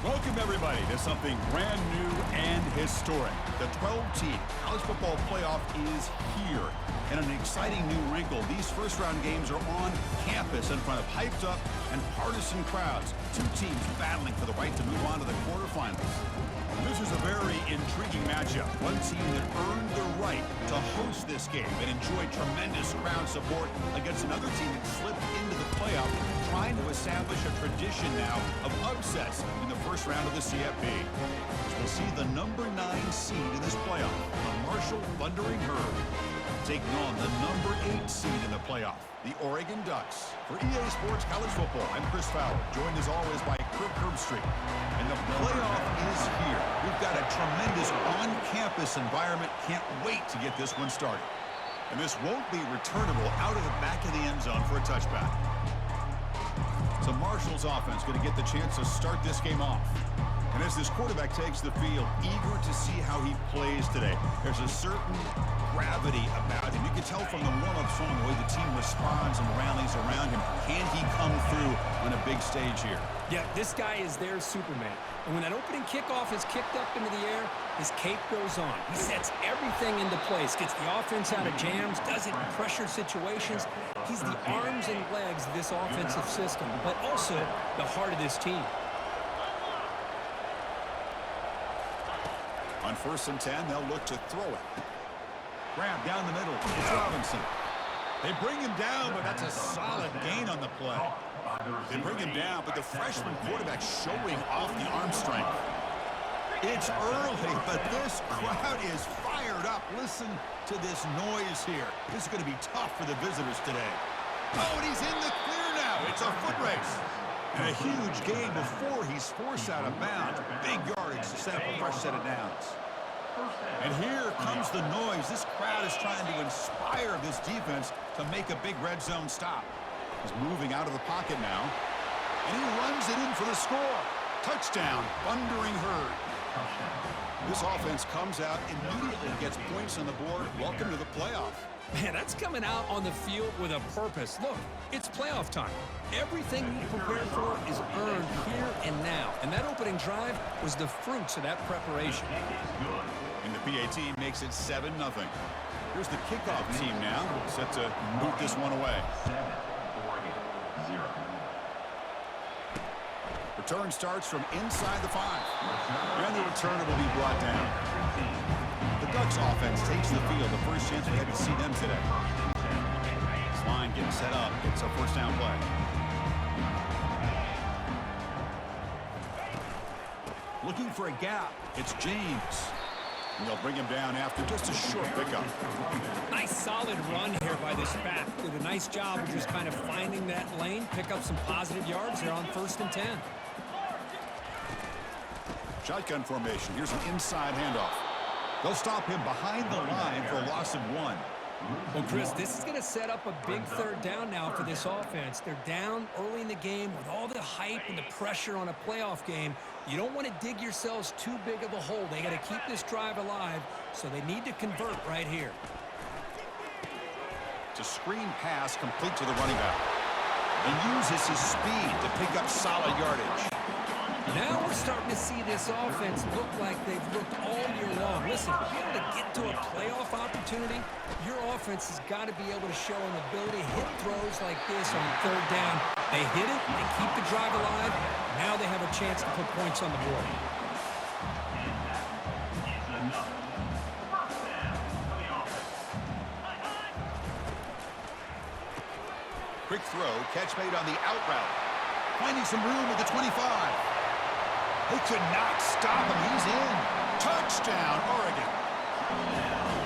Welcome, everybody, to something brand new and historic. The 12-team college football playoff is here. And an exciting new wrinkle, these first-round games are on campus in front of hyped-up and partisan crowds. Two teams battling for the right to move on to the quarterfinals. This is a very intriguing matchup. One team that earned the right to host this game and enjoyed tremendous crowd support against another team that slipped into the playoff, trying to establish a tradition now of upsets in the first round of the CFP. We'll see the number 9 seed in this playoff, the Marshall Thundering Herd, taking on the number 8 seed in the playoff, the Oregon Ducks. For EA Sports College Football, I'm Chris Fowler, joined as always by Kirk Herbstreit. And the playoff is here. We've got a tremendous on-campus environment. Can't wait to get this one started. And this won't be returnable out of the back of the end zone for a touchback. So Marshall's offense going to get the chance to start this game off. And as this quarterback takes the field, eager to see how he plays today. There's a certain gravity about him. You can tell from the warm-up song the way the team responds and rallies around him. Can he come through on a big stage here? Yeah, this guy is their Superman. And when that opening kickoff is kicked up into the air, his cape goes on. He sets everything into place, gets the offense out of jams, does it in pressure situations. He's the arms and legs of this offensive system, but also the heart of this team. On 1st and 10, they'll look to throw it. Grab down the middle. It's Robinson. They bring him down, but that's a solid gain on the play. They bring him down, but the freshman quarterback showing off the arm strength. It's early, but this crowd is fired up. Listen to this noise here. This is going to be tough for the visitors today. Oh, and he's in the clear now. It's a foot race. And a huge gain before he's forced out of bounds. Big yardage to set up a fresh set of downs. And here comes the noise. This crowd is trying to inspire this defense to make a big red zone stop. He's moving out of the pocket now. And he runs it in for the score. Touchdown, Thundering Herd. This offense comes out immediately, gets points on the board. Welcome to the playoff. Man, that's coming out on the field with a purpose. Look, it's playoff time. Everything you prepared for is earned here and now. And that opening drive was the fruits of that preparation. And the PAT makes it 7-0. Here's the kickoff team now, set to boot this one away. Return starts from inside the 5. And the returner will be brought down. The Ducks offense takes the field. The first chance we had to see them today. This line getting set up. It's a first down play. Looking for a gap. It's James. And they'll bring him down after just a short pickup. Nice solid run here by this back. Did a nice job of just kind of finding that lane, pick up some positive yards here on 1st and 10. Shotgun formation. Here's an inside handoff. They'll stop him behind the line for a loss of 1. Well, Chris, this is going to set up a big 3rd down now for this offense. They're down early in the game with all the hype and the pressure on a playoff game. You don't want to dig yourselves too big of a hole. They got to keep this drive alive, so they need to convert right here. It's a screen pass complete to the running back. And uses his speed to pick up solid yardage. Now we're starting to see this offense look like they've looked all year long. Listen, if you want to get to a playoff opportunity, your offense has got to be able to show an ability to hit throws like this on 3rd down. They hit it, they keep the drive alive. Now they have a chance to put points on the board. Quick throw, catch made on the out route. Finding some room at the 25. They could not stop him. He's in. Touchdown, Oregon.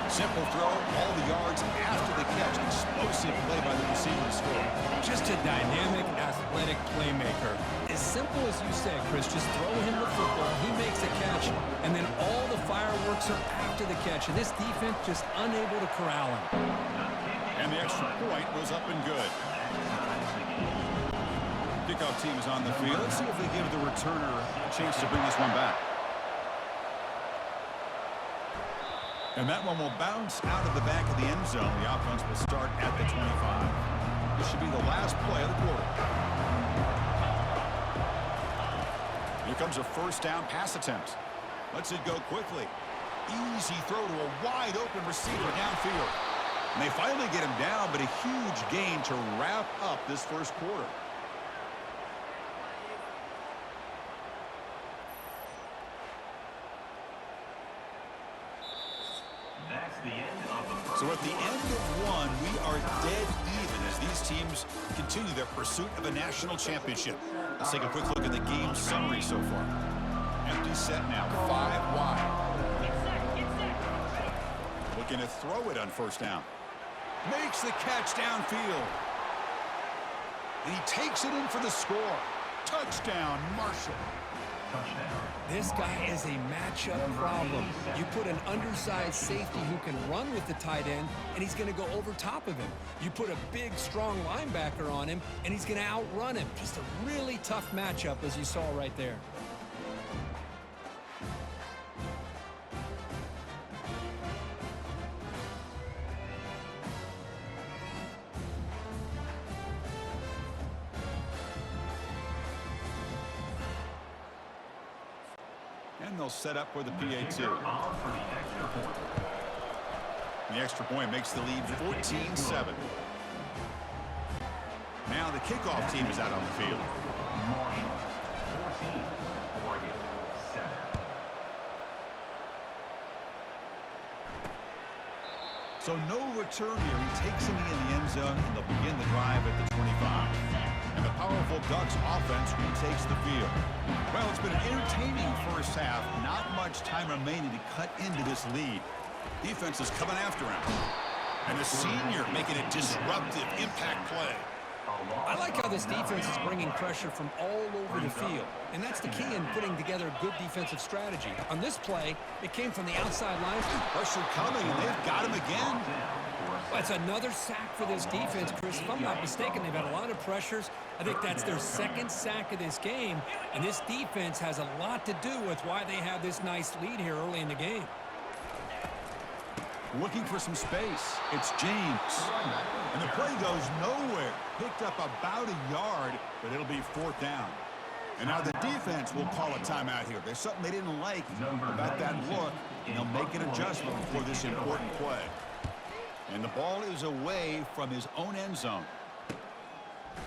Simple throw, all the yards after the catch. Explosive play by the receiver to score. Just a dynamic, athletic playmaker. As simple as you said, Chris, just throw him the football. He makes a catch, and then all the fireworks are after the catch. And this defense just unable to corral him. And the extra point was up and good. Kickoff team is on the field. Let's see if they give the returner a chance to bring this one back. And that one will bounce out of the back of the end zone. The offense will start at the 25. This should be the last play of the quarter. Here comes a first down pass attempt. Lets it go quickly. Easy throw to a wide open receiver downfield. And they finally get him down, but a huge gain to wrap up this first quarter. So at the end of one, we are dead even as these teams continue their pursuit of a national championship. Let's take a quick look at the game summary so far. Empty set now, 5 wide. Looking to throw it on first down. Makes the catch downfield. And he takes it in for the score. Touchdown, Marshall. This guy is a matchup problem. You put an undersized safety who can run with the tight end, and he's going to go over top of him. You put a big, strong linebacker on him, and he's going to outrun him. Just a really tough matchup, as you saw right there. And they'll set up for the PAT. The extra point makes the lead 14-7. Now the kickoff team is out on the field. So no return here. He takes him in the end zone, and they'll begin the drive at the 25. And the powerful Ducks offense retakes the field. Well, it's been an entertaining first half. Not much time remaining to cut into this lead. Defense is coming after him. And the senior making a disruptive impact play. I like how this defense is bringing pressure from all over the field. And that's the key in putting together a good defensive strategy. On this play, it came from the outside line. Pressure coming, and they've got him again. That's another sack for this defense, Chris. If I'm not mistaken, they've had a lot of pressures. I think that's their second sack of this game. And this defense has a lot to do with why they have this nice lead here early in the game. Looking for some space. It's James. And the play goes nowhere. Picked up about a yard, but it'll be fourth down. And now the defense will call a timeout here. There's something they didn't like about that look, and they'll make an adjustment for this important play. And the ball is away from his own end zone.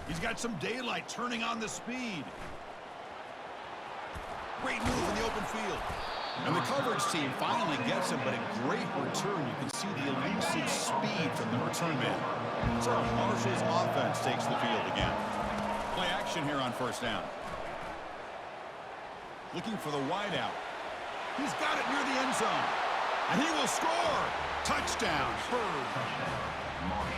He's got some daylight turning on the speed. Great move in the open field. And the coverage team finally gets him, but a great return. You can see the elusive speed from the return man. So Marshall's offense takes the field again. Play action here on first down. Looking for the wideout. He's got it near the end zone. And he will score. Touchdown, Hurd.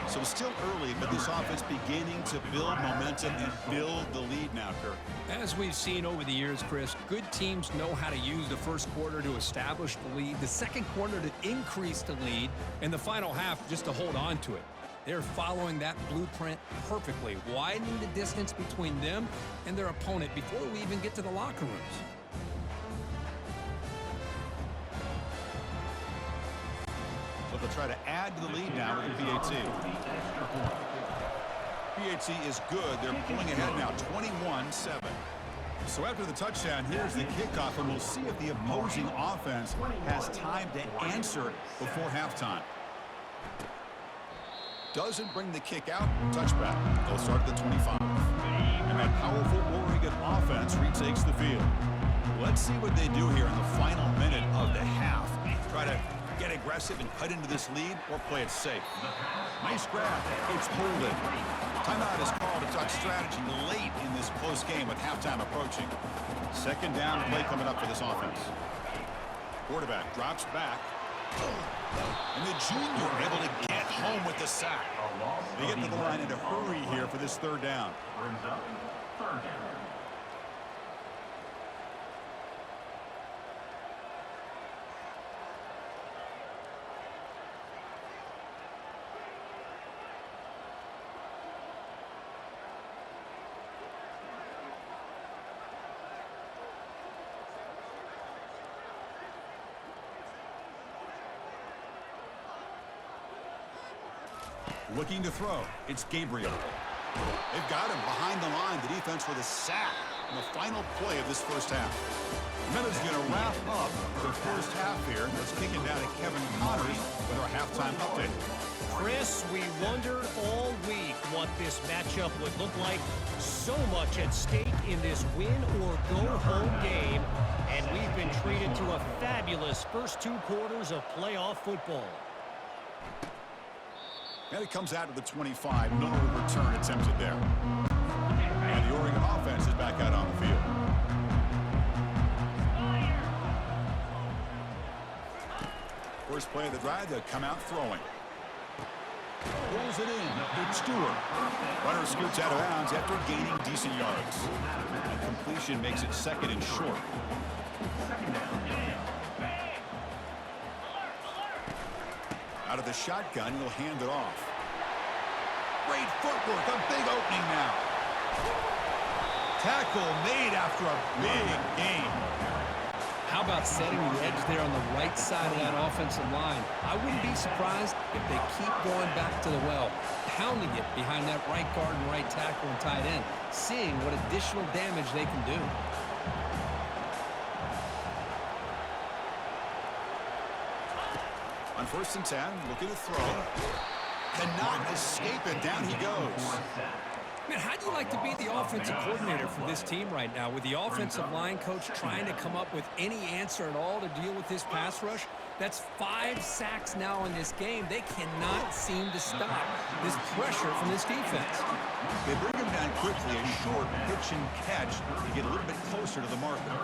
So still early, but this offense beginning to build momentum and build the lead now, Kirk. As we've seen over the years, Chris, good teams know how to use the first quarter to establish the lead, the second quarter to increase the lead, and the final half just to hold on to it. They're following that blueprint perfectly, widening the distance between them and their opponent before we even get to the locker rooms. So they'll try to add to the lead now with the PAT. PAT is good. They're pulling ahead now, 21-7. So after the touchdown, here's the kickoff, and we'll see if the opposing offense has time to answer before halftime. Doesn't bring the kick out. Touchback. They'll start at the 25. And that powerful Oregon offense retakes the field. Let's see what they do here in the final minute of the half. Try to get aggressive and cut into this lead, or play it safe. Nice grab. It's pulled in. Timeout is called to talk strategy late in this close game with halftime approaching. Second down play coming up for this offense. Quarterback drops back. And the junior able to get home with the sack. They get to the line in a hurry here for this third down. Looking to throw. It's Gabriel. They've got him behind the line. The defense with a sack. in the final play of this first half. Minutes going to wrap up the first half here. Let's kick it down to Kevin Connors with our halftime update. Chris, we wondered all week what this matchup would look like. So much at stake in this win-or-go-home game, and we've been treated to a fabulous first 2 quarters of playoff football. And it comes out to the 25. No return attempted there. And the Oregon offense is back out on the field. First play of the drive, they'll come out throwing. Pulls it in. It's Stewart. Runner scoots out of bounds after gaining decent yards. And completion makes it second and short. Out of the shotgun, he'll hand it off. Great footwork. A big opening now. Tackle made after a big gain. How about setting the edge there on the right side of that offensive line? I wouldn't be surprised if they keep going back to the well, pounding it behind that right guard and right tackle and tight end, seeing what additional damage they can do. On 1st and 10, looking to throw. Cannot escape it. Down he goes. Man, how do you like to be the offensive coordinator for this team right now with the offensive line coach trying to come up with any answer at all to deal with this pass rush? That's 5 sacks now in this game. They cannot seem to stop this pressure from this defense. They bring him down quickly, a short pitch and catch to get a little bit closer to the marker.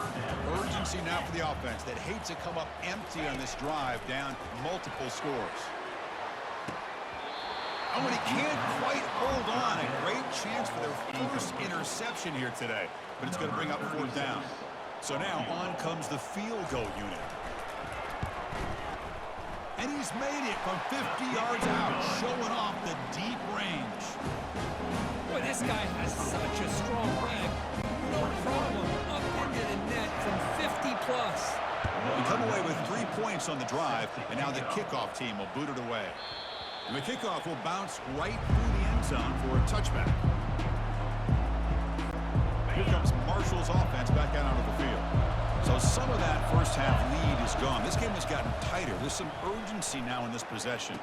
Urgency now for the offense that hates to come up empty on this drive, down multiple scores. Oh, and he can't quite hold on. A great chance for their first interception here today, but it's going to bring up 4th down. So now on comes the field goal unit. And he's made it from 50 yards out, showing off the deep range. Boy, this guy has such a strong leg. No problem up into the net from 50 plus. We come away with 3 points on the drive, and now the kickoff team will boot it away. And the kickoff will bounce right through the end zone for a touchback. Here comes Marshall's offense back out onto the field. So some of that first half lead is gone. This game has gotten tighter. There's some urgency now in this possession.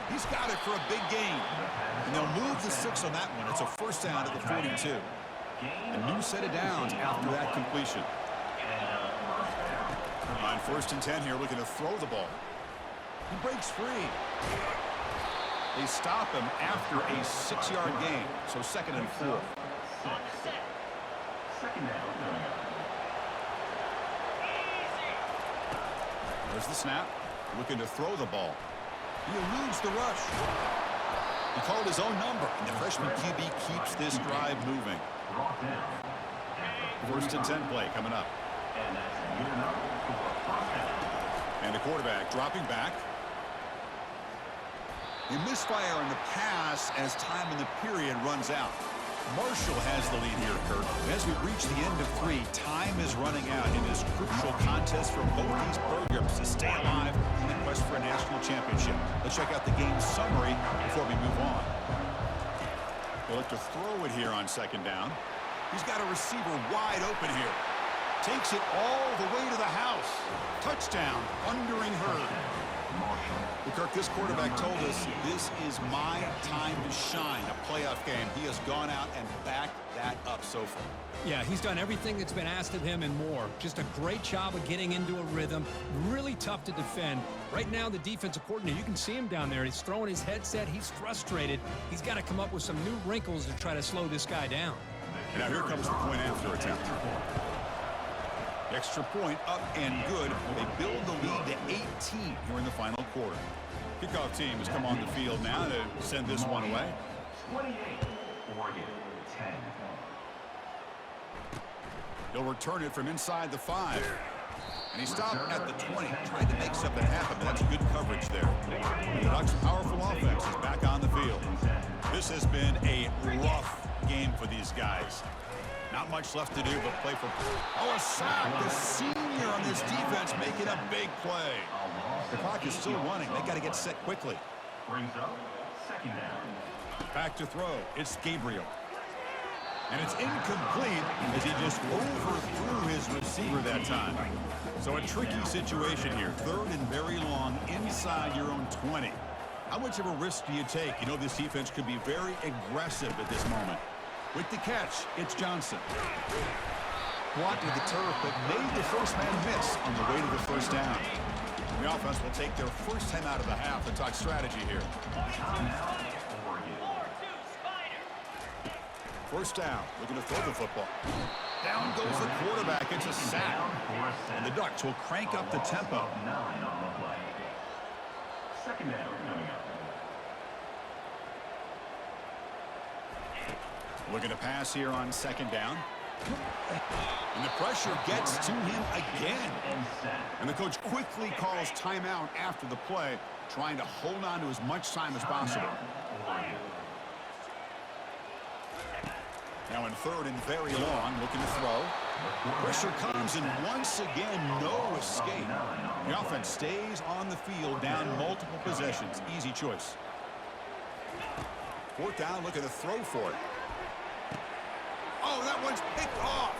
He's got it for a big gain. And they'll move the 6 on that one. It's a 1st down to the 42. A new set of downs after that completion. On 1st and 10 here, looking to throw the ball. He breaks free. They stop him after a 6-yard gain. So 2nd and 4. There's the snap. Looking to throw the ball. He eludes the rush. He called his own number, and the freshman QB keeps this drive moving. 1st and 10 play coming up. And the quarterback dropping back. A misfire in the pass as time in the period runs out. Marshall has the lead here, Kurt. As we reach the end of 3, time is running out in this crucial contest for both these programs to stay alive in the quest for a national championship. Let's check out the game summary before we move on. They'll look to throw it here on 2nd down. He's got a receiver wide open here. Takes it all the way to the house. Touchdown, Thundering Herd. Well, Kirk, this quarterback told us this is my time to shine, a playoff game. He has gone out and backed that up so far. Yeah, he's done everything that's been asked of him and more. Just a great job of getting into a rhythm. Really tough to defend. Right now, the defensive coordinator, you can see him down there. He's throwing his headset. He's frustrated. He's got to come up with some new wrinkles to try to slow this guy down. And now here comes the point after attempt. Extra point up and good. They build the lead to 18 here in the final quarter. Kickoff team has come on the field now to send this one away. 28, Oregon, 10. He'll return it from inside the 5. And he stopped at the 20. Tried to make something happen, but that's good coverage there. The Ducks' powerful offense is back on the field. This has been a rough game for these guys. Not much left to do but play for... Oh, a sack! The senior on this defense making a big play. The clock is still running. They got to get set quickly. Brings up 2nd down. Back to throw. It's Gabriel. And it's incomplete as he just overthrew his receiver that time. So a tricky situation here. 3rd and very long inside your own 20. How much of a risk do you take? You know this defense could be very aggressive at this moment. With the catch, it's Johnson. Blocked with the turf, but made the first man miss on the way to the first down. The offense will take their first time out of the half and talk strategy here. First down, looking to throw the football. Down goes the quarterback. It's a sack. And the Ducks will crank up the tempo. Second down coming up. Looking to pass here on 2nd down. And the pressure gets to him again. And the coach quickly calls timeout after the play, trying to hold on to as much time as possible. Now in 3rd and very long, looking to throw. Pressure comes, and once again, no escape. The offense stays on the field, down multiple possessions. Easy choice. 4th down, looking to throw for it. Oh, that one's picked off.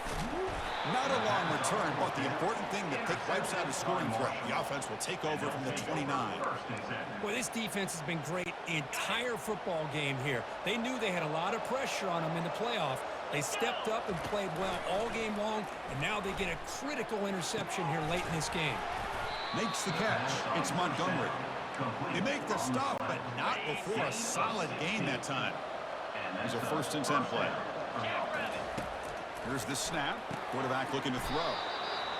Not a long return, but the important thing, the pick wipes out a scoring threat. The offense will take over from the 29. Boy, this defense has been great the entire football game here. They knew they had a lot of pressure on them in the playoff. They stepped up and played well all game long, and now they get a critical interception here late in this game. Makes the catch. It's Montgomery. They make the stop, but not before a solid gain that time. There's a 1st and 10 play. Here's the snap. Quarterback looking to throw.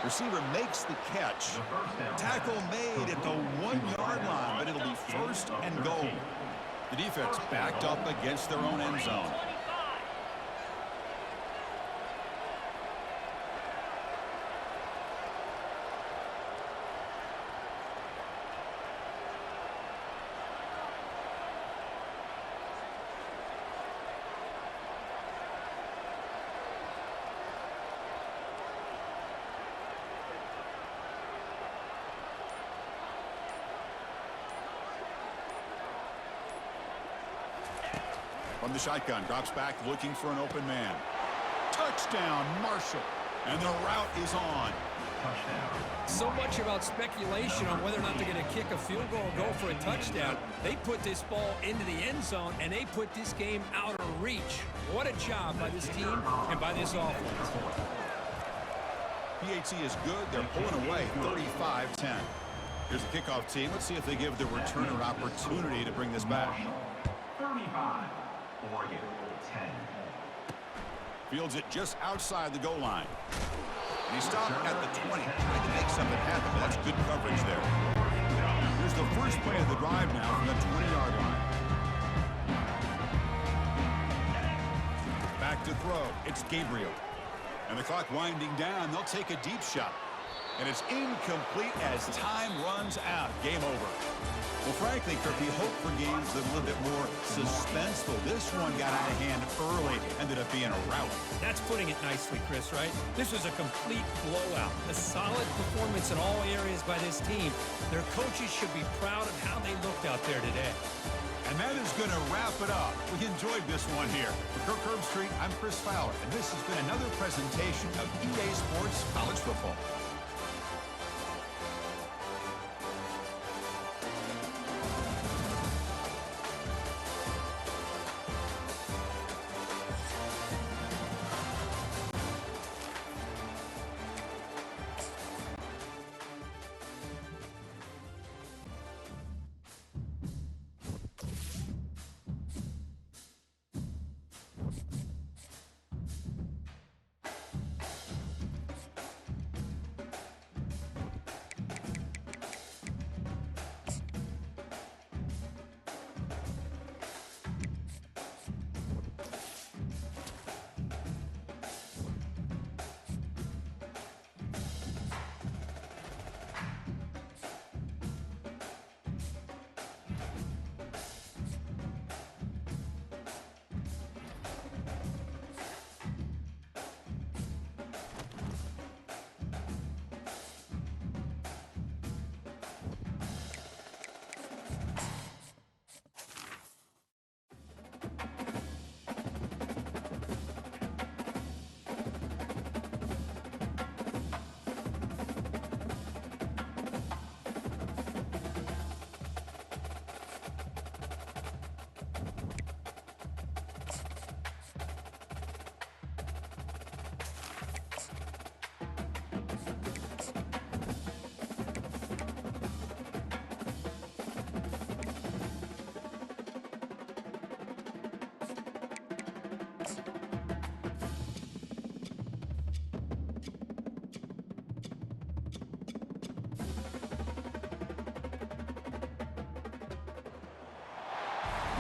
Receiver makes the catch. Tackle made at the 1-yard line, but it'll be 1st and goal. The defense backed up against their own end zone. From the shotgun, drops back looking for an open man. Touchdown, Marshall. And the route is on. So much about speculation on whether or not they're going to kick a field goal or go for a touchdown. They put this ball into the end zone, and they put this game out of reach. What a job by this team and by this offense. PAT is good. They're pulling away 35-10. Here's the kickoff team. Let's see if they give the returner an opportunity to bring this back. 35. Oregon, 10. Fields it just outside the goal line. And he stopped at the 20, trying to make something happen, but that's good coverage there. Here's the first play of the drive now from the 20-yard line. Back to throw. It's Gabriel. And the clock winding down. They'll take a deep shot. And it's incomplete as time runs out. Game over. Well, frankly, Kirk, we hope for games that are a little bit more suspenseful. This one got out of hand early, ended up being a rout. That's putting it nicely, Chris, right? This was a complete blowout. A solid performance in all areas by this team. Their coaches should be proud of how they looked out there today. And that is going to wrap it up. We enjoyed this one here. For Kirk Herbstreit, I'm Chris Fowler, and this has been another presentation of EA Sports College Football.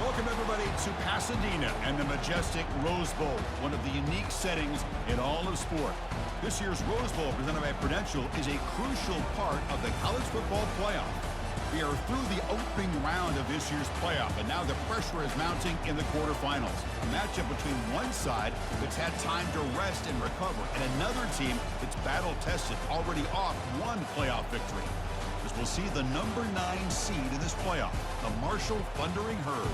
Welcome, everybody, to Pasadena and the majestic Rose Bowl, one of the unique settings in all of sport. This year's Rose Bowl, presented by Prudential, is a crucial part of the college football playoff. We are through the opening round of this year's playoff, and now the pressure is mounting in the quarterfinals. A matchup between one side that's had time to rest and recover, and another team that's battle-tested, already off one playoff victory. As we'll see the number 9 seed in this playoff, the Marshall Thundering Herd,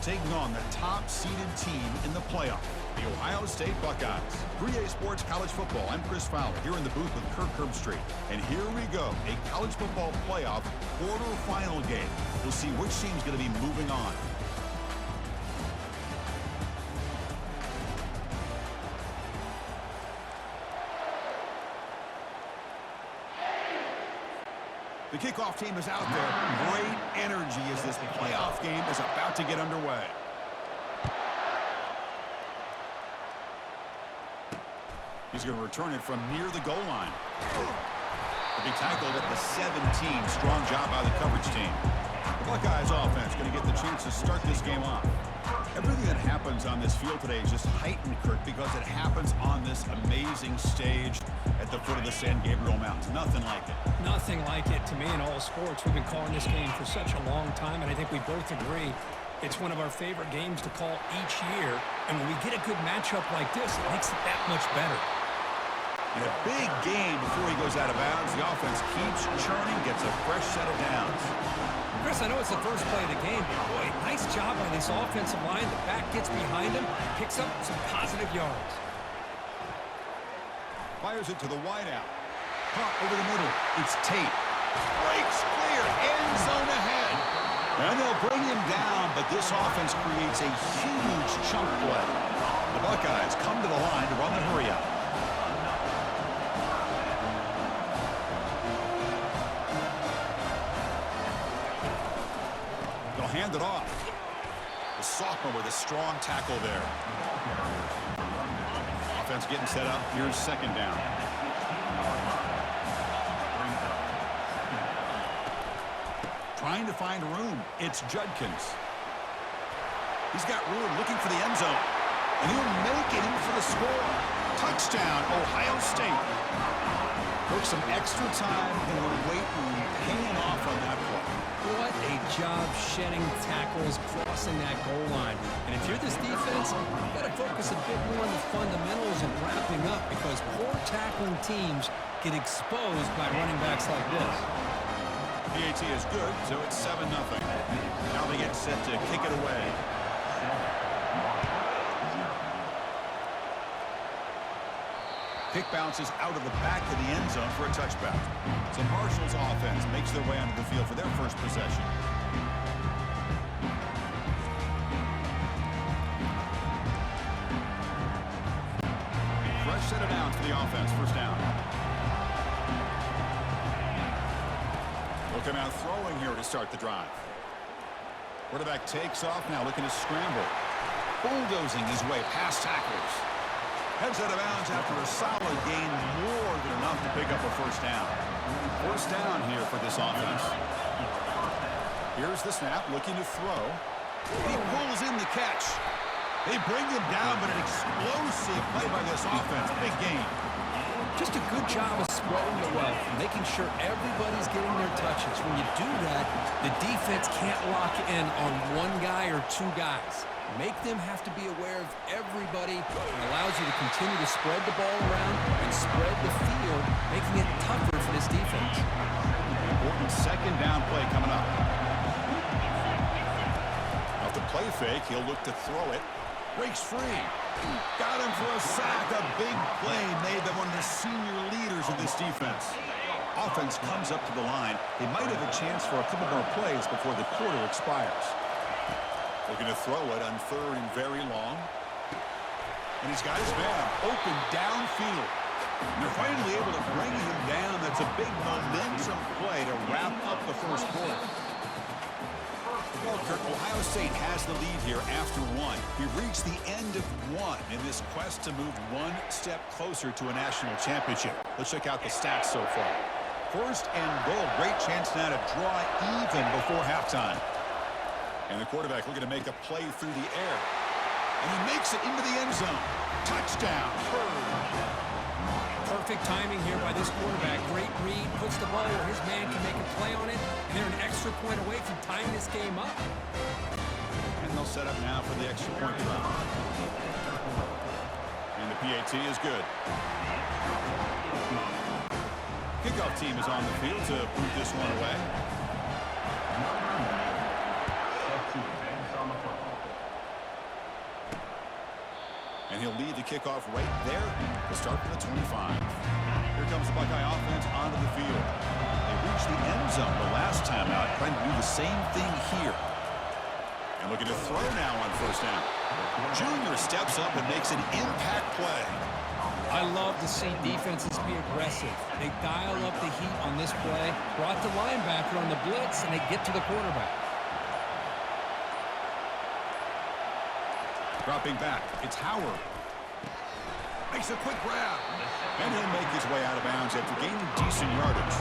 taking on the top-seeded team in the playoff, the Ohio State Buckeyes. 3A Sports College Football. I'm Chris Fowler here in the booth with Kirk Herbstreit. And here we go, a college football playoff quarterfinal game. We'll see which team's going to be moving on. The kickoff team is out there. Great energy as this playoff game is about to get underway. He's going to return it from near the goal line. The big tackle at the 17. Strong job by the coverage team. The Buckeyes offense going to get the chance to start this game off. Everything that happens on this field today is just heightened, Kirk, because it happens on this amazing stage at the foot of the San Gabriel Mountains. Nothing like it. Nothing like it to me in all sports. We've been calling this game for such a long time, and I think we both agree it's one of our favorite games to call each year. And when we get a good matchup like this, it makes it that much better. In a big game before he goes out of bounds, the offense keeps churning, gets a fresh set of downs. Chris, I know it's the first play of the game, but boy, nice job by this offensive line. The back gets behind him, picks up some positive yards. Fires it to the wideout. Caught over the middle. It's Tate. Breaks clear. End zone ahead. And they'll bring him down, but this offense creates a huge chunk play. The Buckeyes come to the line to run the hurry up. Hand it off. The sophomore with a strong tackle there. Offense getting set up. Here's second down. Trying to find room. It's Judkins. He's got room looking for the end zone. And he'll make it in for the score. Touchdown, Ohio State. Took some extra time in the weight room, paying off on that play. What a job shedding tackles, crossing that goal line. And if you're this defense, you've got to focus a bit more on the fundamentals and wrapping up, because poor tackling teams get exposed by running backs like this. PAT is good, so it's 7-0. Now they get set to kick it away. Kick bounces out of the back of the end zone for a touchback. So Marshall's offense makes their way onto the field for their first possession. Fresh set of downs for the offense. First down. They'll come out throwing here to start the drive. Quarterback takes off now, looking to scramble. Bulldozing his way past tacklers. Heads out of bounds after a solid gain, more than enough to pick up a first down. First down here for this offense. Here's the snap, looking to throw. He pulls in the catch. They bring him down, but an explosive play by this offense. Big gain. Just a good job of spreading the wealth, making sure everybody's getting their touches. When you do that, the defense can't lock in on one guy or two guys. Make them have to be aware of everybody. It allows you to continue to spread the ball around and spread the field, making it tougher for this defense. Important second down play coming up. Off the play fake, he'll look to throw it. Breaks free. Got him for a sack. A big play made them one of the senior leaders of this defense. Offense comes up to the line. They might have a chance for a couple more plays before the quarter expires. Looking to throw it on third and very long. And he's got his man open downfield. And they're finally able to bring him down. That's a big momentum play to wrap up the first quarter. Well, Kirk, Ohio State has the lead here after one. We've reached the end of one in this quest to move one step closer to a national championship. Let's check out the stats so far. First and goal. Great chance now to draw even before halftime. And the quarterback looking to make a play through the air. And he makes it into the end zone. Touchdown. Perfect timing here by this quarterback. Great read, puts the ball where his man can make a play on it, and they're an extra point away from tying this game up. And they'll set up now for the extra point drive. And the PAT is good. Kickoff team is on the field to boot this one away. And he'll lead the kickoff right there to start from the 25. Here comes the Buckeye offense onto the field. They reached the end zone the last time out, trying to do the same thing here. And looking to throw now on first down. Junior steps up and makes an impact play. I love to see defenses be aggressive. They dial up the heat on this play, brought the linebacker on the blitz, and they get to the quarterback. Dropping back, it's Howard. Makes a quick grab. And he'll make his way out of bounds after gaining decent yardage.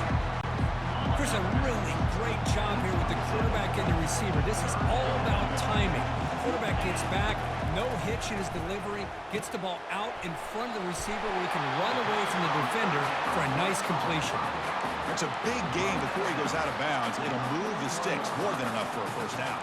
There's a really great job here with the quarterback and the receiver. This is all about timing. The quarterback gets back, no hitch in his delivery, gets the ball out in front of the receiver where he can run away from the defender for a nice completion. It's a big game before he goes out of bounds. It'll move the sticks more than enough for a first down.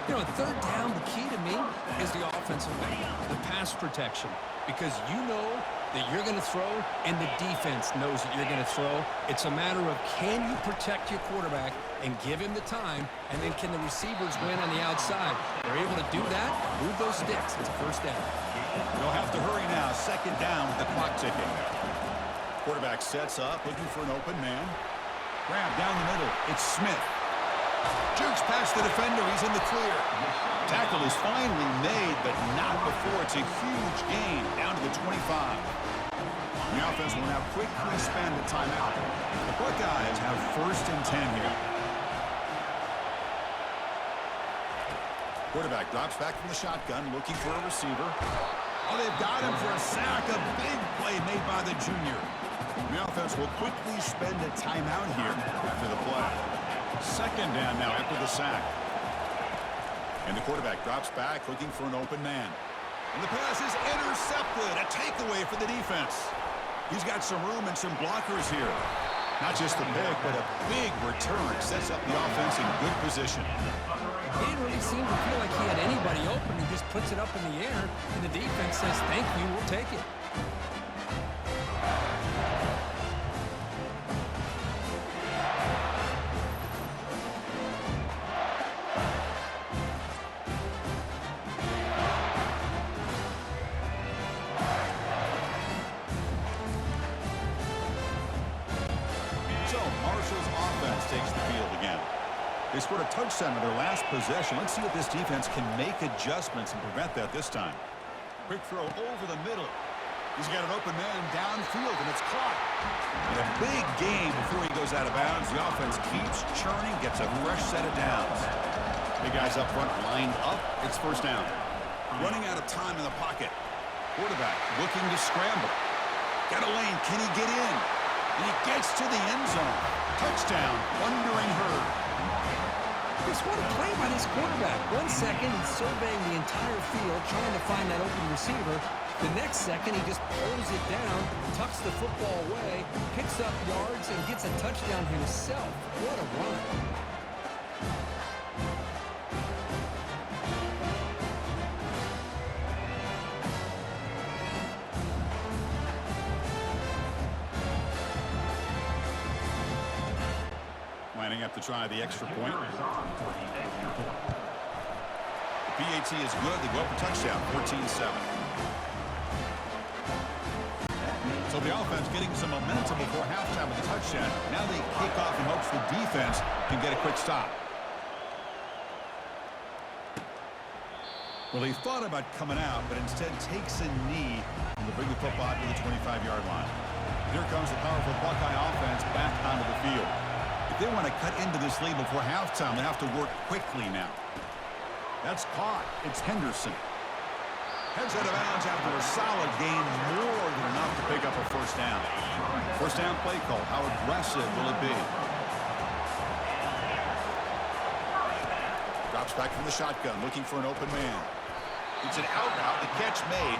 You know, third down, the key to me is the offensive line, the pass protection, because you know that you're going to throw and the defense knows that you're going to throw. It's a matter of can you protect your quarterback and give him the time, and then can the receivers win on the outside? They're able to do that, move those sticks. It's a first down. They'll have to hurry now. Second down with the clock ticking. Quarterback sets up, looking for an open man. Grab down the middle. It's Smith. Jukes past the defender. He's in the clear. Tackle is finally made, but not before it's a huge gain down to the 25. The offense will now quickly spend a timeout. The Buckeyes have first and 10 here. Quarterback drops back from the shotgun, looking for a receiver. Oh, they've got him for a sack. A big play made by the junior. The offense will quickly spend a timeout here after the play. Second down now after the sack. And the quarterback drops back, looking for an open man. And the pass is intercepted. A takeaway for the defense. He's got some room and some blockers here. Not just the pick, but a big return sets up the offense in good position. He didn't really seem to feel like he had anybody open. He just puts it up in the air, and the defense says, thank you, we'll take it. They scored a touchdown in their last possession. Let's see if this defense can make adjustments and prevent that this time. Quick throw over the middle. He's got an open man downfield, and it's caught. And a big game before he goes out of bounds. The offense keeps churning, gets a fresh set of downs. Big guys up front lined up. It's first down. Running out of time in the pocket. Quarterback looking to scramble. Got a lane. Can he get in? And he gets to the end zone. Touchdown, Thundering Herd. Just what a play by this quarterback. 1 second, he's surveying the entire field, trying to find that open receiver. The next second, he just pulls it down, tucks the football away, picks up yards, and gets a touchdown himself. What a run. Lining up to try the extra point. The PAT is good. They go up a touchdown, 14-7. So the offense getting some momentum before halftime with the touchdown. Now they kick off in hopes the defense can get a quick stop. Well, he thought about coming out, but instead takes a knee to bring the football to the 25-yard line. Here comes the powerful Buckeye offense back onto the field. If they want to cut into this lead before halftime, they have to work quickly now. That's caught. It's Henderson. Heads out of bounds after a solid gain, more than enough to pick up a first down. First down play call. How aggressive will it be? Drop Drops back from the shotgun, looking for an open man. It's an out route, the catch made.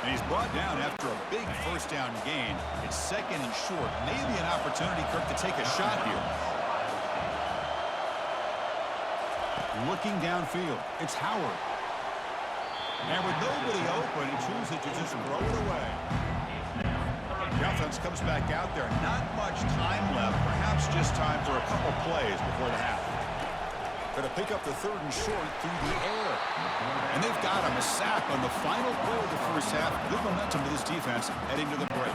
And he's brought down after a big first down gain. It's second and short. Maybe an opportunity, Kirk, to take a shot here. Looking downfield, it's Howard. And with nobody open, he chooses to just throw it away. The offense comes back out there. Not much time left. Perhaps just time for a couple plays before the half. Going to pick up the third and short through the air. And they've got him a sack on the final play of the first half. Good momentum to this defense heading to the break.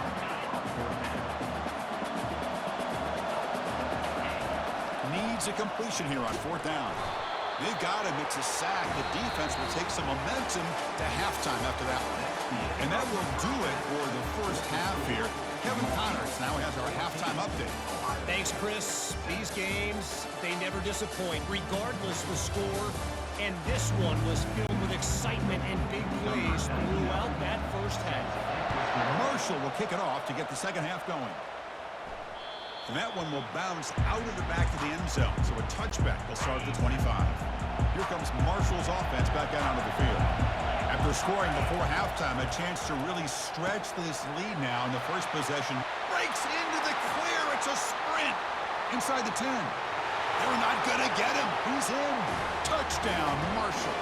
Needs a completion here on fourth down. They've got him. It's a sack. The defense will take some momentum to halftime after that one. And that will do it for the first half here. Kevin Connors now has our halftime update. Thanks, Chris. These games, they never disappoint, regardless of the score. And this one was filled with excitement and big plays throughout that first half. Marshall will kick it off to get the second half going. And that one will bounce out of the back of the end zone. So a touchback will start at the 25. Here comes Marshall's offense back out onto the field. After scoring before halftime, a chance to really stretch this lead now in the first possession. Breaks into the clear. It's a sprint inside the 10. They're not going to get him. He's in. Touchdown, Marshall.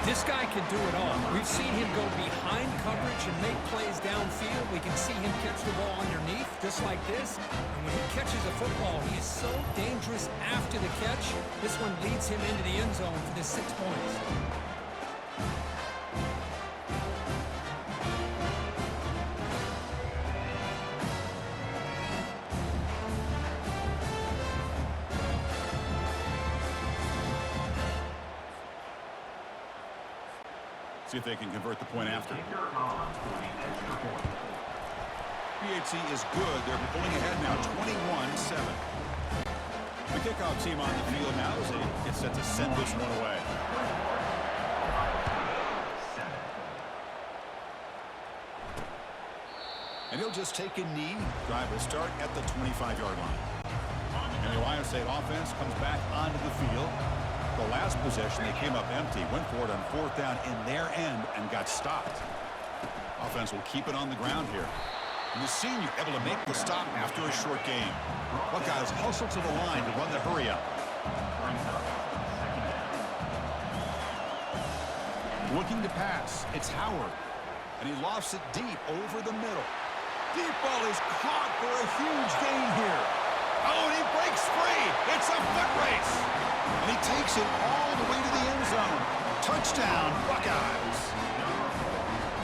This guy can do it all. We've seen him go behind coverage and make plays downfield. We can see him catch the ball underneath, just like this. And when he catches a football, he is so dangerous after the catch. This one leads him into the end zone for the 6 points. See if they can convert the point after. PHC is good. They're pulling ahead now, 21-7. The kickoff team on the field now as they get set to send this one away. And he'll just take a knee. Drive will start at the 25-yard line. And the Ohio State offense comes back onto the field. The last possession, they came up empty, went for it on fourth down in their end and got stopped. Offense will keep it on the ground here. And the senior able to make the stop after a short game. Buckeyes hustle to the line to run the hurry up. Looking to pass, it's Howard. And he lofts it deep over the middle. Deep ball is caught for a huge gain here. Oh, and he breaks free. It's a foot race. And he takes it all the way to the end zone. Touchdown, Buckeyes.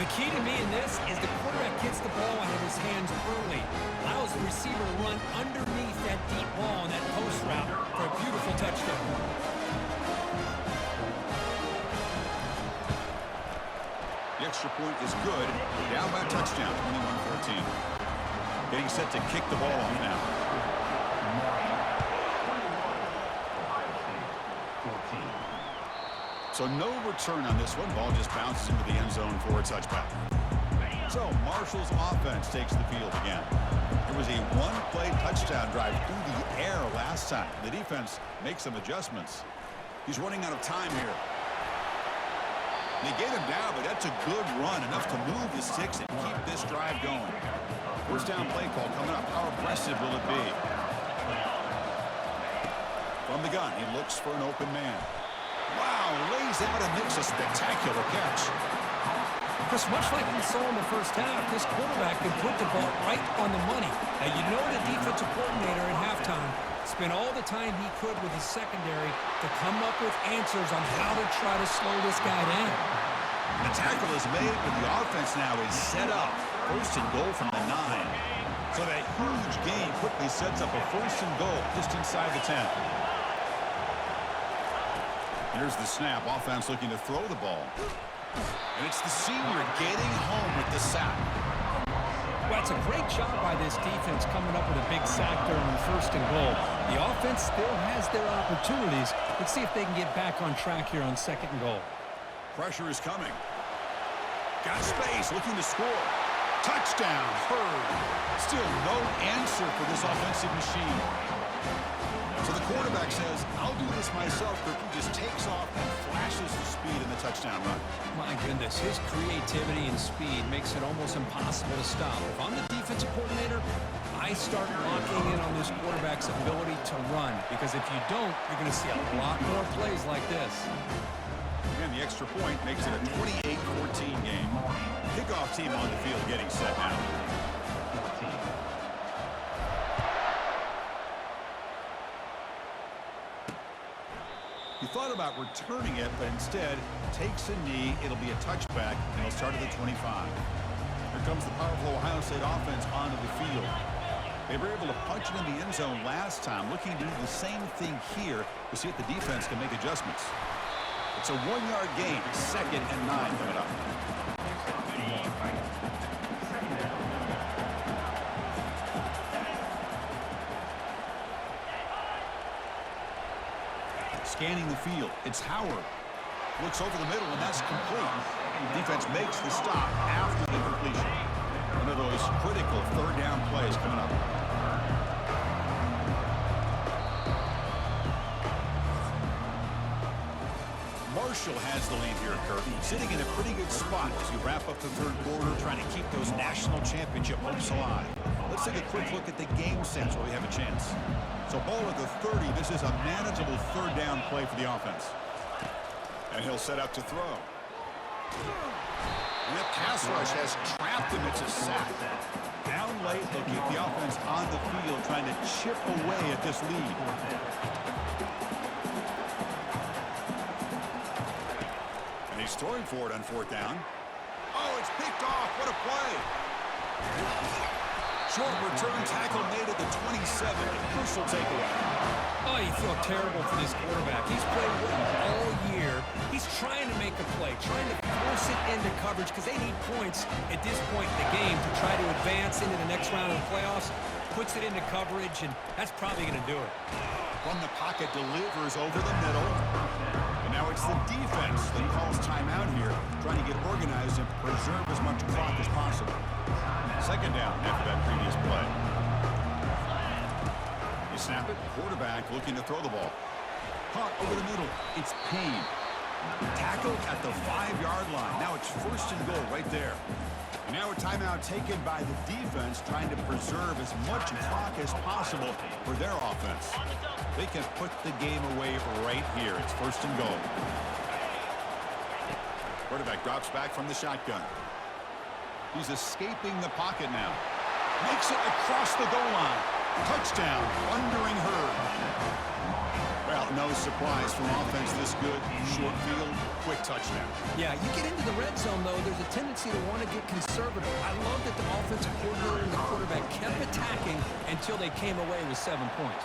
The key to me in this is the quarterback gets the ball out of his hands early. Allows the receiver to run underneath that deep ball on that post route for a beautiful touchdown. The extra point is good. Down by a touchdown, 21-14. Getting set to kick the ball off now. So no return on this one. Ball just bounces into the end zone for a touchback. So Marshall's offense takes the field again. It was a one-play touchdown drive through the air last time. The defense makes some adjustments. He's running out of time here. They get him down, but that's a good run, enough to move the sticks and keep this drive going. First down play call coming up. How aggressive will it be? From the gun, he looks for an open man. Wow, lays out and makes a spectacular catch. Because much like we saw in the first half, this quarterback can put the ball right on the money. Now, you know the defensive coordinator at halftime spent all the time he could with his secondary to come up with answers on how to try to slow this guy down. The tackle is made, but the offense now is set up. First and goal from the 9. So that huge gain quickly sets up a first and goal just inside the 10. Here's the snap. Offense looking to throw the ball. And it's the senior getting home with the sack. Well, it's a great job by this defense coming up with a big sack there on first and goal. The offense still has their opportunities. Let's see if they can get back on track here on second and goal. Pressure is coming. Got space, looking to score. Touchdown, Hurd. Still no answer for this offensive machine. So the quarterback says, I'll do this myself, but he just takes off and flashes the speed in the touchdown run. My goodness, his creativity and speed makes it almost impossible to stop. If I'm the defensive coordinator, I start locking in on this quarterback's ability to run, because if you don't, you're going to see a lot more plays like this. And the extra point makes it a 28-14 game. Kickoff team on the field getting set now. He thought about returning it, but instead takes a knee. It'll be a touchback, and he'll start at the 25. Here comes the powerful Ohio State offense onto the field. They were able to punch it in the end zone last time, looking to do the same thing here to see if the defense can make adjustments. It's a 1-yard gain, 2nd and 9 coming up. Scanning the field, it's Howard. Looks over the middle, and that's complete. Defense makes the stop after the completion. One of those critical third down plays coming up. Marshall has the lead here, Kurt. Sitting in a pretty good spot as you wrap up the third quarter, trying to keep those national championship hopes alive. Let's take a quick look at the game sense where we have a chance. So ball at the 30. This is a manageable third down play for the offense. And he'll set up to throw. And that pass rush has trapped him. It's a sack. Down late, they'll keep the offense on the field, trying to chip away at this lead. And he's throwing for it on 4th down. Oh, it's picked off. What a play. Short return tackle made at the 27. A crucial takeaway. Oh, you feel terrible for this quarterback. He's played well all year. He's trying to make a play, trying to force it into coverage because they need points at this point in the game to try to advance into the next round of the playoffs. Puts it into coverage, and that's probably going to do it. From the pocket, delivers over the middle. And now it's the defense that calls timeout here, trying to get organized and preserve as much clock as possible. 2nd down after that previous play. You snap it, quarterback looking to throw the ball. Caught over the middle. It's Payne. Tackled at the 5-yard line. Now it's 1st and goal right there. And now a timeout taken by the defense, trying to preserve as much clock as possible for their offense. They can put the game away right here. It's 1st and goal. Quarterback drops back from the shotgun. He's escaping the pocket now. Makes it across the goal line. Touchdown, Thundering Herd. Well, no surprise from offense this good. Short field, quick touchdown. Yeah, you get into the red zone, though, there's a tendency to want to get conservative. I love that the offensive coordinator and the quarterback kept attacking until they came away with 7 points.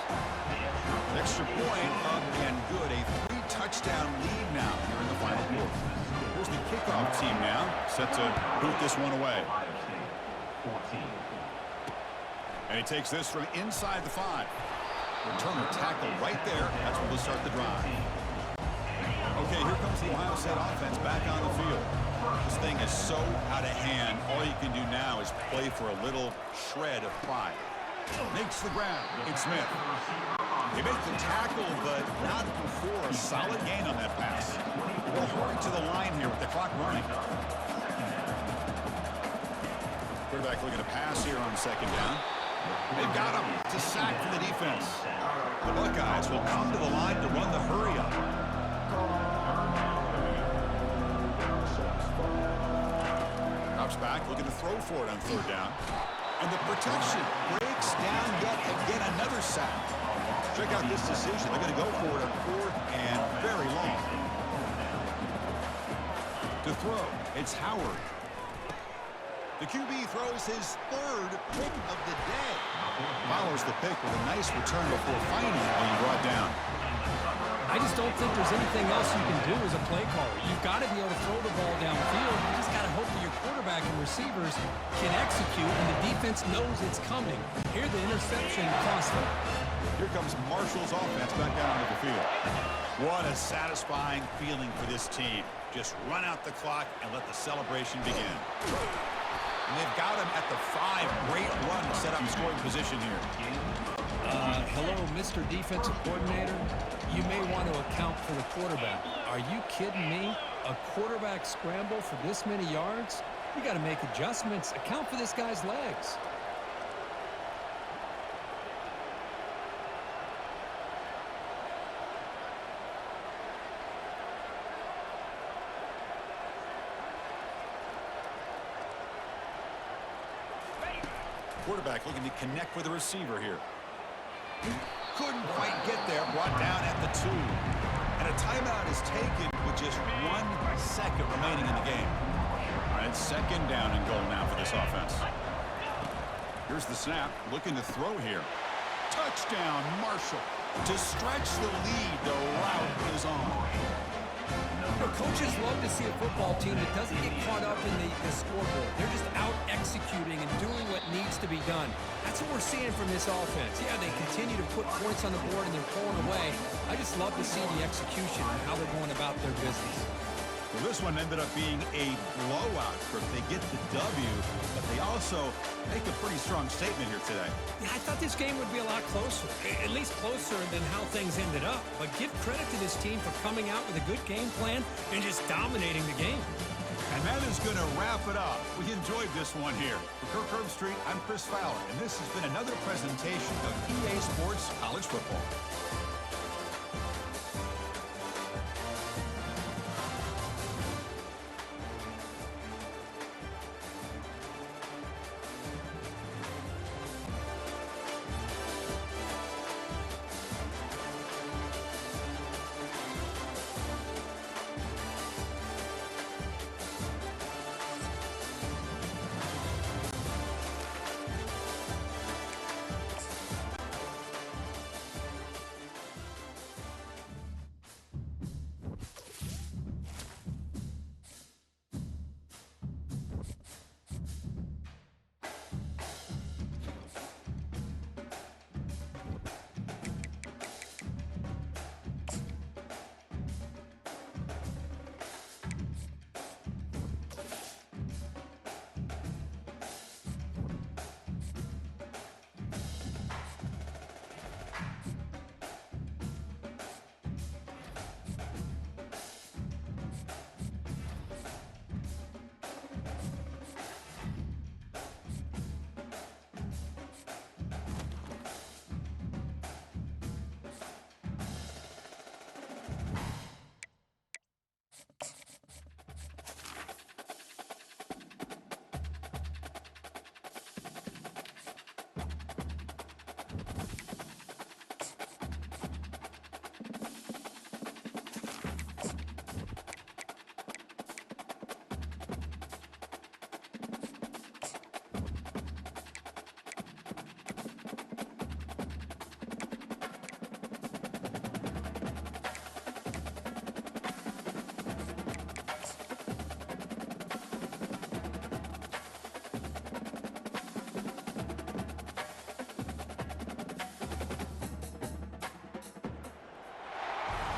Extra point up and good. A 3-touchdown lead now here in the final quarter. Here's the kickoff team now, set to boot this one away. And he takes this from inside the 5. Returner tackle right there. That's where we'll start the drive. Okay, here comes the Ohio State offense back on the field. This thing is so out of hand. All you can do now is play for a little shred of pride. Makes the grab. It's Smith. He makes the tackle, but not before a solid gain on that pass. We'll hurry to the line here with the clock running. Quarterback looking to pass here on 2nd down. They've got him to sack for the defense. The Buckeyes will come to the line to run the hurry up. Drops back, looking to throw for it on 3rd down. And the protection breaks down yet again, another sack. Check out this decision. They're going to go for it on 4th and very long. To throw, it's Howard. The QB throws his 3rd pick of the day. Follows the pick with a nice return before finally being brought down. I just don't think there's anything else you can do as a play caller. You've got to be able to throw the ball downfield. You just got to hope that your quarterback and receivers can execute, and the defense knows it's coming. Here, the interception cost them. Here comes Marshall's offense back down onto the field. What a satisfying feeling for this team. Just run out the clock and let the celebration begin. And they've got him at the 5. Great run to set up scoring position here. Hello, Mr. Defensive Coordinator. You may want to account for the quarterback. Are you kidding me? A quarterback scramble for this many yards? You got to make adjustments. Account for this guy's legs. Quarterback looking to connect with the receiver here. Couldn't quite get there. Brought down at the 2. And a timeout is taken with just 1 second remaining in the game. All right, second down and goal now for this offense. Here's the snap. Looking to throw here. Touchdown, Marshall. To stretch the lead, the route is on. Coaches love to see a football team that doesn't get caught up in the scoreboard. They're just out executing and doing what needs to be done. That's what we're seeing from this offense. Yeah, they continue to put points on the board and they're pulling away. I just love to see the execution and how they're going about their business. Well, this one ended up being a blowout. They get the W, but they also make a pretty strong statement here today. Yeah, I thought this game would be a lot closer, at least closer than how things ended up. But give credit to this team for coming out with a good game plan and just dominating the game. And that is going to wrap it up. We enjoyed this one here. For Kirk Herbstreit, I'm Chris Fowler, and this has been another presentation of EA Sports College Football.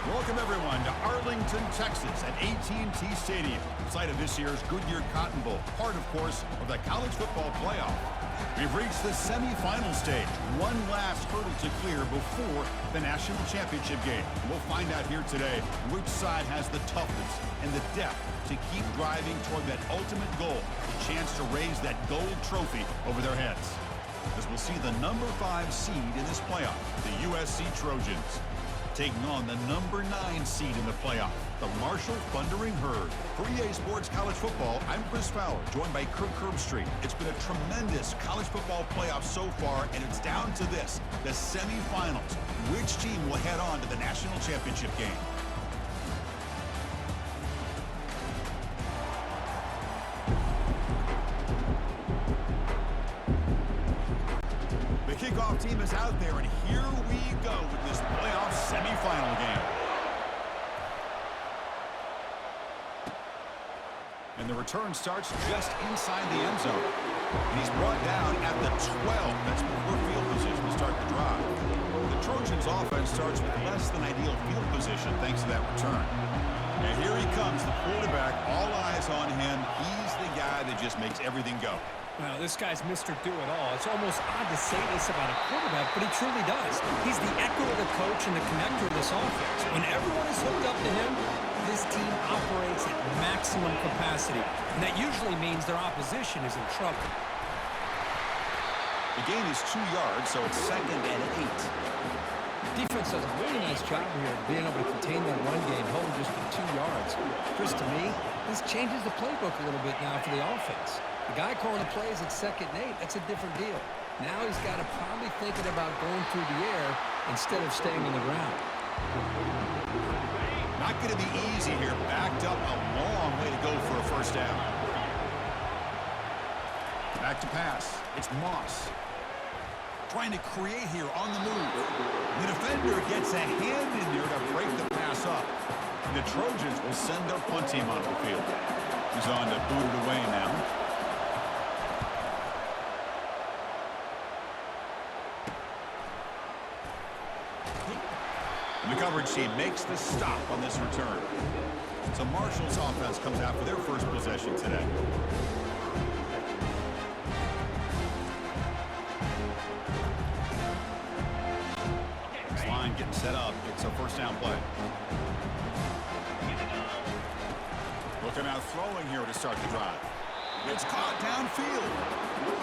Welcome, everyone, to Arlington, Texas at AT&T Stadium, site of this year's Goodyear Cotton Bowl, part, of course, of the college football playoff. We've reached the semifinal stage, one last hurdle to clear before the national championship game. We'll find out here today which side has the toughness and the depth to keep driving toward that ultimate goal, the chance to raise that gold trophy over their heads. As we'll see the number 5 seed in this playoff, the USC Trojans, taking on the number 9 seed in the playoff, the Marshall Thundering Herd. For EA Sports College Football, I'm Chris Fowler, joined by Kirk Herbstreit. It's been a tremendous college football playoff so far, and it's down to this, the semifinals. Which team will head on to the national championship game? The kickoff team is out there, and here we go with this playoff semifinal game. And the return starts just inside the end zone. And he's brought down at the 12. That's before field position to start the drive. The Trojans' offense starts with less than ideal field position thanks to that return. And here he comes, the quarterback, all eyes on him. He's the guy that just makes everything go. Well, this guy's Mr. Do-It-All. It's almost odd to say this about a quarterback, but he truly does. He's the echo of the coach and the connector of this offense. When everyone is hooked up to him, this team operates at maximum capacity, and that usually means their opposition is in trouble. The gain is 2 yards, so it's 2nd and 8. Defense does a really nice job here of being able to contain that run game, holding just to 2 yards. Chris, to me, this changes the playbook a little bit now for the offense. The guy calling the plays at 2nd and 8, that's a different deal. Now he's got to probably thinking about going through the air instead of staying on the ground. Not going to be easy here. Backed up a long way to go for a first down. Back to pass. It's Moss. Trying to create here on the move. The defender gets a hand in there to break the pass up. And the Trojans will send their punt team onto the field. He's on to boot it away now. And the coverage team makes the stop on this return. So Marshall's offense comes out for their first possession today. This line getting set up. It's a first down play. Looking out throwing here to start the drive. It's caught downfield.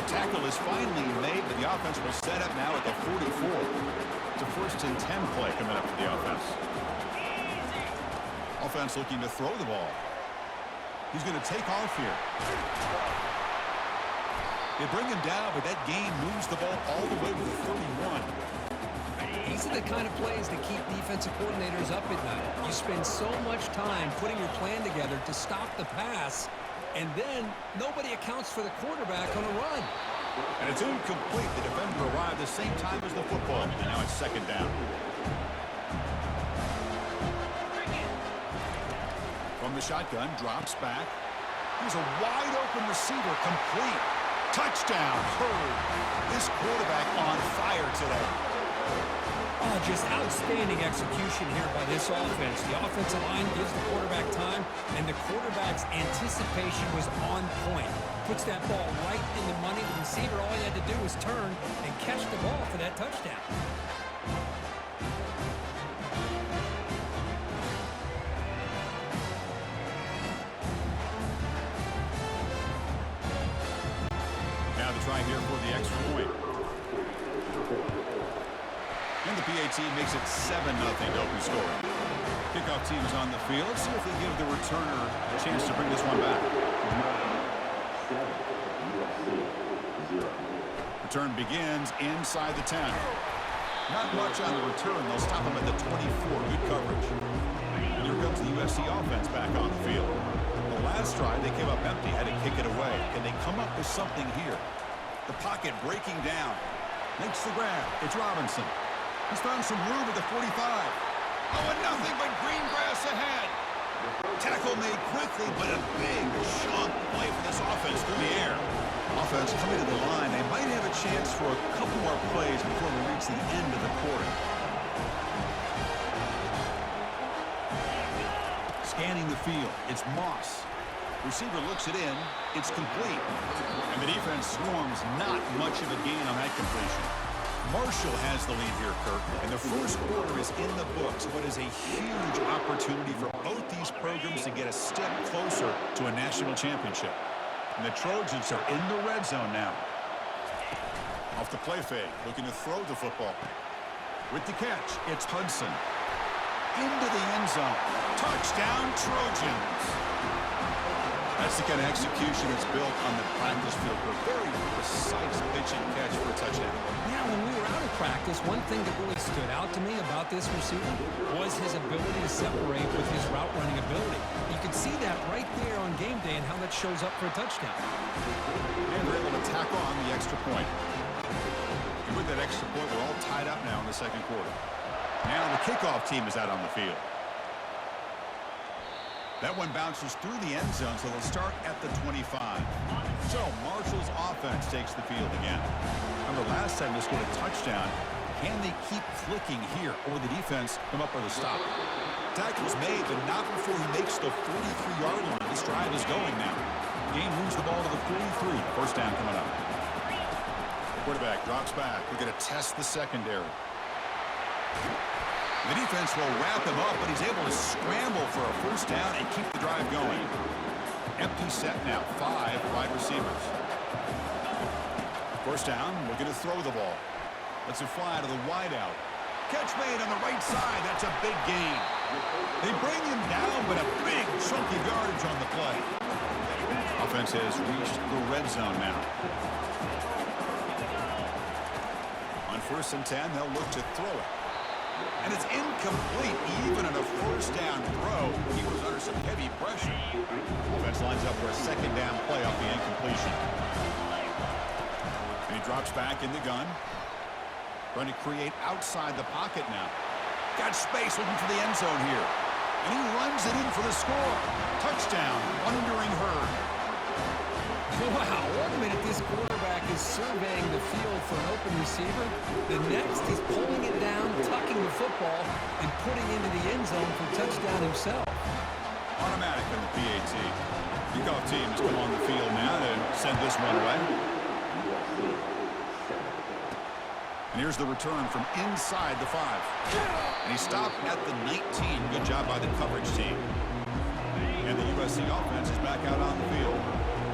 Tackle is finally made, but the offense will set up now at the 44. It's a 1st and 10 play coming up for the offense. Offense looking to throw the ball. He's going to take off here. They bring him down, but that gain moves the ball all the way to the 31. These are the kind of plays that keep defensive coordinators up at night. You spend so much time putting your plan together to stop the pass, and then nobody accounts for the quarterback on a run. And it's incomplete. The defender arrived the same time as the football, and now it's 2nd down. From the shotgun, drops back. He's a wide-open receiver, complete. Touchdown, Hurd. This quarterback on fire today. Oh, just outstanding execution here by this offense. The offensive line gives the quarterback time, and the quarterback's anticipation was on point. Puts that ball right in the money. The receiver, all he had to do was turn and catch the ball for that touchdown. Now the try here for the extra point. And the PAT makes it 7-0 to open score. Kickoff team is on the field. Let's see if they give the returner a chance to bring this one back. Return begins inside the 10. Not much on the return. They'll stop him at the 24. Good coverage. And here comes the USC offense back on the field. The last drive, they came up empty, had to kick it away. Can they come up with something here? The pocket breaking down. Makes the grab. It's Robinson. He's found some room at the 45. Oh, and nothing but green grass ahead. Tackle made quickly, but a big chunk play for this offense through the air. Offense coming to the line. They might have a chance for a couple more plays before we reach the end of the quarter. Scanning the field. It's Moss. Receiver looks it in. It's complete. And the defense swarms. Not much of a gain on that completion. Marshall has the lead here, Kirk, and the first quarter is in the books. What is a huge opportunity for both these programs to get a step closer to a national championship. And the Trojans are in the red zone now. Off the play fake, looking to throw the football. With the catch, it's Hudson. Into the end zone. Touchdown, Trojans. That's the kind of execution that's built on the practice field. A very precise pitch and catch for a touchdown. Yeah, when we were out of practice, one thing that really stood out to me about this receiver was his ability to separate with his route running ability. You could see that right there on game day and how that shows up for a touchdown. And they're able to tack on the extra point. And with that extra point, we're all tied up now in the second quarter. Now the kickoff team is out on the field. That one bounces through the end zone, so they'll start at the 25. So Marshall's offense takes the field again. Remember last time they scored a touchdown. Can they keep clicking here, or the defense come up with a stop? Tackle's made, but not before he makes the 43-yard line. This drive is going now. Game moves the ball to the 43. First down coming up. The quarterback drops back. We're going to test the secondary. The defense will wrap him up, but he's able to scramble for a first down and keep the drive going. Empty set now. 5 wide receivers. First down. We're going to throw the ball. Let's it fly to the wideout. Catch made on the right side. That's a big gain. They bring him down, but a big chunk of yardage on the play. Offense has reached the red zone now. On 1st and 10, they'll look to throw it. And it's incomplete. Even on a first down throw, he was under some heavy pressure. Offense lines up for a second down play off the incompletion. And he drops back in the gun. Trying to create outside the pocket now. Got space looking for the end zone here. And he runs it in for the score. Touchdown, wandering herd. Wow, 1 minute this quarterback is surveying the field for an open receiver. The next, he's pulling it down, tucking the football, and putting into the end zone for touchdown himself. Automatic in the PAT. Kickoff team has come on the field now to send this one away. And here's the return from inside the 5. And he stopped at the 19. Good job by the coverage team. And the USC offense is back out on the field.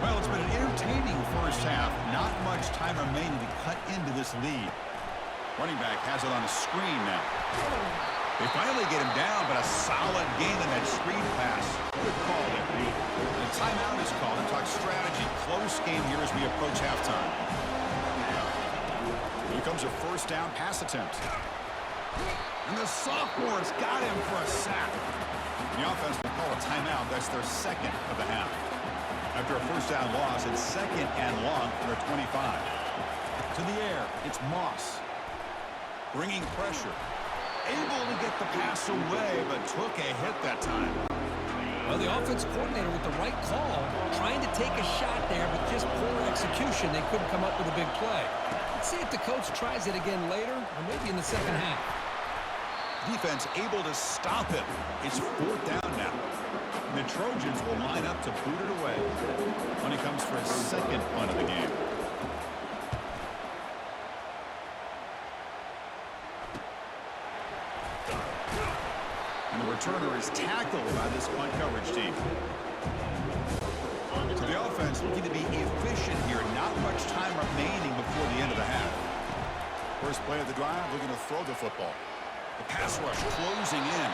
Well, it's been an entertaining first half. Not much time remaining to cut into this lead. Running back has it on a screen now. They finally get him down, but a solid gain in that screen pass. Good call there. And a timeout is called to talk strategy. Close game here as we approach halftime. Here comes a first down pass attempt. And the sophomore's got him for a sack. The offense will call a timeout. That's their second of the half. After a first down loss, it's 2nd and long for their 25. To the air, it's Moss. Bringing pressure. Able to get the pass away, but took a hit that time. Well, the offense coordinator with the right call, trying to take a shot there, but just poor execution. They couldn't come up with a big play. Let's see if the coach tries it again later, or maybe in the second half. Defense able to stop him. It's 4th down now. And the Trojans will line up to boot it away when he comes for his second punt of the game. And the returner is tackled by this punt coverage team. So the offense looking to be efficient here. Not much time remaining before the end of the half. First play of the drive, looking to throw the football. The pass rush closing in.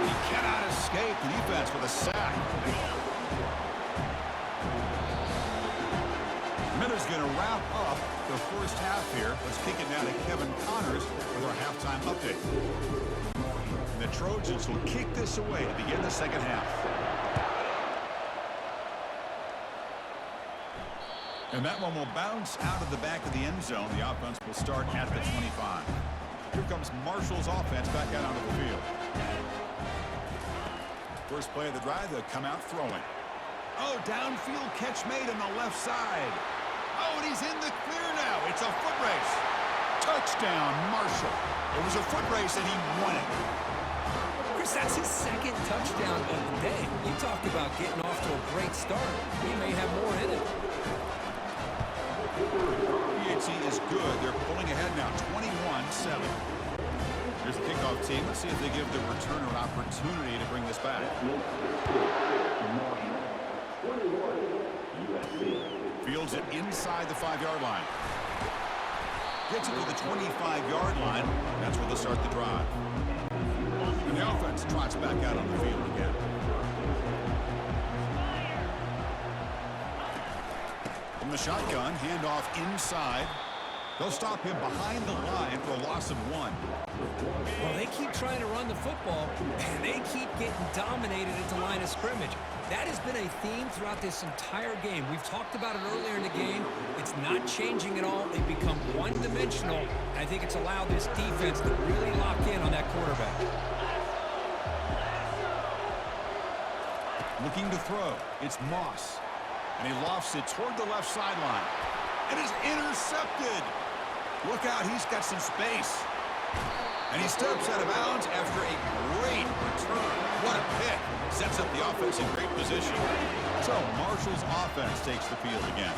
He cannot escape the defense with a sack. Miller's going to wrap up the first half here. Let's kick it now to Kevin Connors with our halftime update. The Trojans will kick this away to begin the second half. And that one will bounce out of the back of the end zone. The offense will start at the 25. Here comes Marshall's offense back out onto the field. First play of the drive, they'll come out throwing. Oh, downfield catch made on the left side. Oh, and he's in the clear now. It's a foot race. Touchdown, Marshall. It was a foot race, and he won it. Chris, that's his second touchdown of the day. You talked about getting off to a great start. He may have more in it. PAT is good. They're pulling ahead now, 21-7. Here's the kickoff team. Let's see if they give the returner an opportunity to bring this back. Fields it inside the 5-yard line. Gets it to the 25-yard line. That's where they'll start the drive. And the offense trots back out on the field again. From the shotgun, handoff inside. They'll stop him behind the line for a loss of 1. Well, they keep trying to run the football, and they keep getting dominated at the line of scrimmage. That has been a theme throughout this entire game. We've talked about it earlier in the game. It's not changing at all. They've become one-dimensional. I think it's allowed this defense to really lock in on that quarterback. Looking to throw. It's Moss. And he lofts it toward the left sideline. And is intercepted. Look out, he's got some space. And he steps out of bounds after a great return. What a pick. Sets up the offense in great position. So Marshall's offense takes the field again.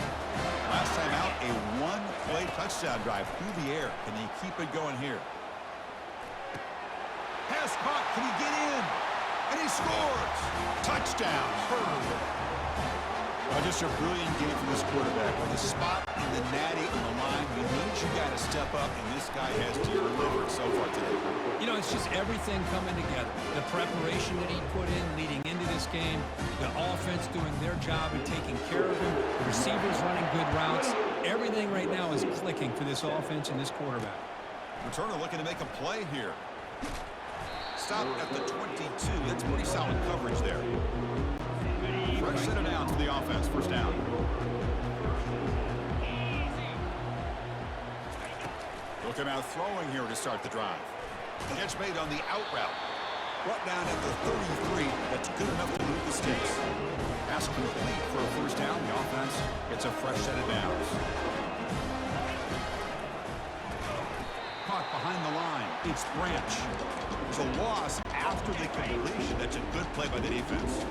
Last time out, a one-play touchdown drive through the air. Can they keep it going here? Pass caught. Can he get in? And he scores. Touchdown. Well, just a brilliant game from this quarterback. With a spot in the natty on the line, you need your guy to step up, and this guy has delivered so far today. You know, it's just everything coming together. The preparation that he put in leading into this game, the offense doing their job and taking care of him, the receivers running good routes. Everything right now is clicking for this offense and this quarterback. Returner looking to make a play here. Stop at the 22. That's pretty solid coverage there. Fresh set of downs for the offense. First down. Looking out throwing here to start the drive. Catch made on the out route. Brought down at the 33. That's good enough to move the sticks. Pass complete for a first down. The offense gets a fresh set of downs. Caught behind the line. It's Branch. There's a loss after the completion. That's a good play by the defense.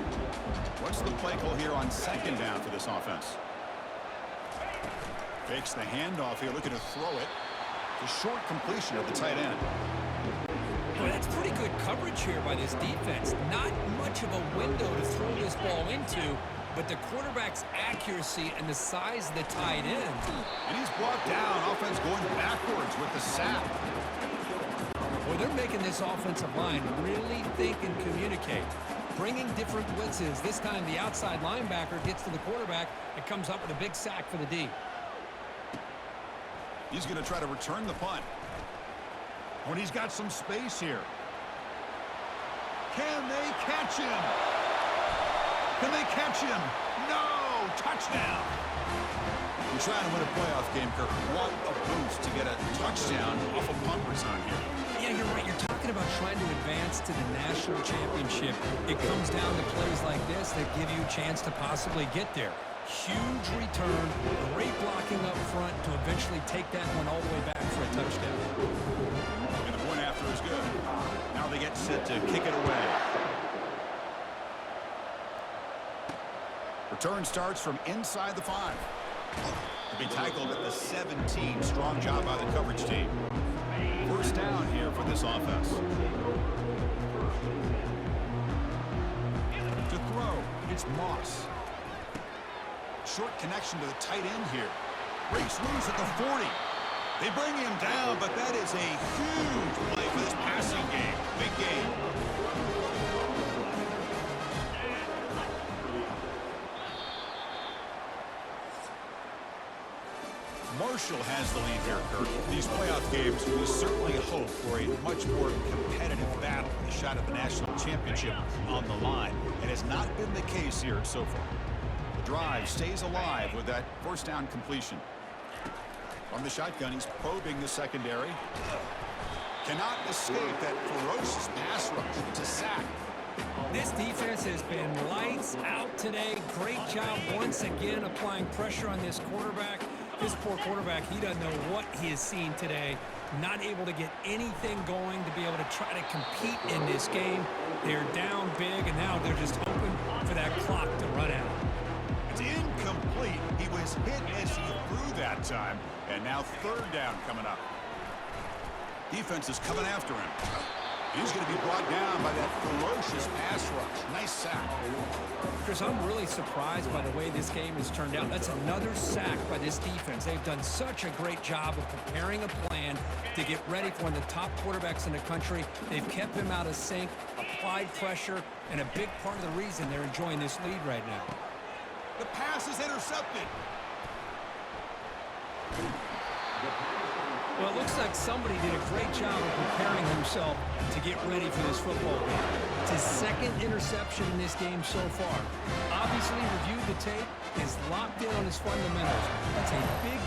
What's the play call here on second down for this offense? Fakes the handoff here, looking to throw it. The short completion of the tight end. Boy, that's pretty good coverage here by this defense. Not much of a window to throw this ball into, but the quarterback's accuracy and the size of the tight end. And he's brought down. Offense going backwards with the sack. Well, they're making this offensive line really think and communicate. Bringing different blitzes. This time the outside linebacker gets to the quarterback and comes up with a big sack for the D. He's going to try to return the punt. When he's got some space here. Can they catch him? Can they catch him? No! Touchdown! You're trying to win a playoff game, Kirk. What a boost to get a touchdown off a punt return here. Yeah, you're right. You're talking about trying to advance to the national championship. It comes down to plays like this that give you a chance to possibly get there. Huge return, great blocking up front to eventually take that one all the way back for a touchdown. And the point after is good. Now they get set to kick it away. Return starts from inside the 5. To be tackled at the 17. Strong job by the coverage team. First down here for this offense. To throw, it's Moss. Short connection to the tight end here. Breaks loose at the 40. They bring him down, but that is a huge play for this passing game. Big game. Marshall has the lead here, Kurt. These playoff games, we certainly hope for a much more competitive battle with a shot at the national championship on the line. It has not been the case here so far. The drive stays alive with that first down completion. From the shotgun, he's probing the secondary. Cannot escape that ferocious pass rush. It's a sack. This defense has been lights out today. Great job once again applying pressure on this quarterback. This poor quarterback, he doesn't know what he has seen today. Not able to get anything going to be able to try to compete in this game. They're down big, and now they're just hoping for that clock to run out. It's incomplete. He was hit as he threw that time. And now third down coming up. Defense is coming after him. He's going to be brought down by that ferocious pass rush. Nice sack. Chris, I'm really surprised by the way this game has turned out. That's another sack by this defense. They've done such a great job of preparing a plan to get ready for one of the top quarterbacks in the country. They've kept him out of sync, applied pressure, and a big part of the reason they're enjoying this lead right now. The pass is intercepted. Well, it looks like somebody did a great job of preparing himself to get ready for this football game. It's his second interception in this game so far. Obviously reviewed the tape, is locked in on his fundamentals. That's a big